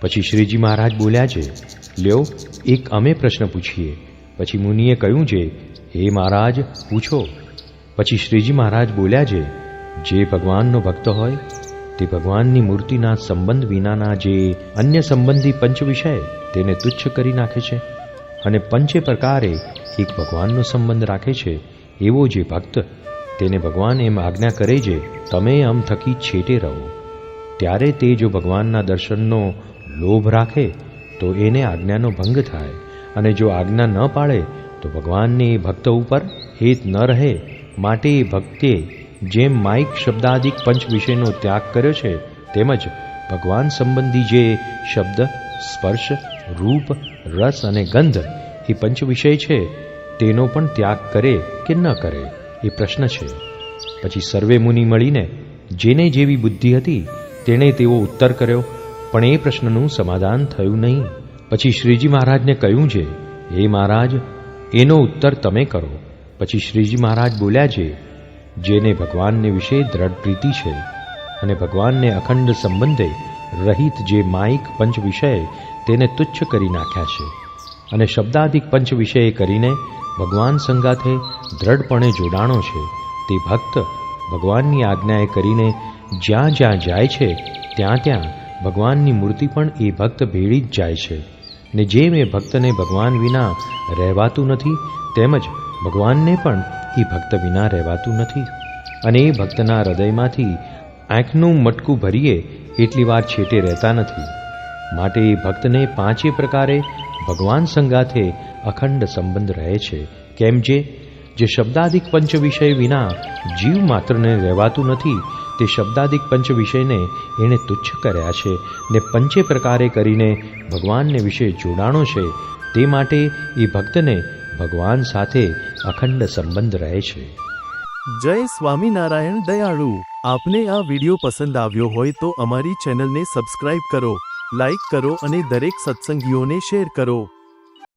પછી શ્રીજી મહારાજ બોલ્યા છે, લ્યો એક અમે પ્રશ્ન પૂછીએ. પછી મુનિએ કહ્યું છે, હે મહારાજ પૂછો. પછી શ્રીજી મહારાજ બોલ્યા છે, જે ભગવાનનો ભક્ત હોય તે ભગવાનની મૂર્તિના સંબંધ વિનાના જે અન્ય સંબંધી પંચ વિષય તેને તુચ્છ કરી નાખે છે, અને પંચે પ્રકારે એક ભગવાનનો સંબંધ રાખે છે, એવો જે ભક્ત તેને ભગવાન એમ આજ્ઞા કરે છે, તમે અમ થકી છેટે રહો. ત્યારે તે જો ભગવાનના દર્શનનો લોભ રાખે તો એને આજ્ઞાનો ભંગ થાય, અને જો આજ્ઞા ન પાળે તો ભગવાનને એ ભક્ત ઉપર હેત ન રહે. માટે એ ભક્તે જેમ માઇક શબ્દાદિક પંચ વિષયનો ત્યાગ કર્યો છે, તેમજ ભગવાન સંબંધી જે શબ્દ, સ્પર્શ, રૂપ, રસ અને ગંધ એ પંચ વિષય છે તેનો પણ ત્યાગ કરે કે ન કરે એ પ્રશ્ન છે. પછી સર્વે મુનિ મળીને જેને જેવી બુદ્ધિ હતી તેણે તેવો ઉત્તર કર્યો, પણ એ પ્રશ્નનું સમાધાન થયું નહીં. પછી શ્રીજી મહારાજને કહ્યું છે, હે મહારાજ એનો ઉત્તર તમે કરો. પછી શ્રીજી મહારાજ બોલ્યા છે, જેને ભગવાનને વિશે દ્રઢ પ્રીતિ છે અને ભગવાનને અખંડ સંબંધે રહિત જે માઇક પંચ વિષય તેને તુચ્છ કરી નાખ્યા છે, અને શબ્દાદિક પંચ વિષય કરીને ભગવાન સંગાથે દ્રઢપણે જોડાણો છે, તે ભક્ત ભગવાનની આજ્ઞાએ કરીને જ્યાં જ્યાં જાય છે ત્યાં ત્યાં ભગવાનની મૂર્તિ પણ એ ભક્ત ભેળી જ જાય છે. ને જેમ એ ભક્તને ભગવાન વિના રહેવાતું નથી, તેમજ ભગવાનને પણ એ ભક્ત વિના રહેવાતું નથી. અને એ ભક્તના હૃદયમાંથી આંખનું મટકું ભરીએ એટલી વાર છેટે રહેતા નથી. માટે એ ભક્તને પાંચે પ્રકારે ભગવાન સંગાથે અખંડ સંબંધ રહે છે. કેમ જે શબ્દાદિક પંચ વિષય વિના જીવ માત્રને રહેવાતું નથી, તે શબ્દાદિક પંચ વિષયને એણે તુચ્છ કર્યા છે, ને પંચે પ્રકારે કરીને ભગવાનને વિશે જોડાણો છે, તે માટે એ ભક્તને ભગવાન સાથે અખંડ સંબંધ રહે છે. જય સ્વામિનારાયણ દયાળુ. આપને આ વિડિયો પસંદ આવ્યો હોય તો અમારી ચેનલને સબસ્ક્રાઇબ કરો, લાઈક કરો અને દરેક સત્સંગીઓને શેર કરો.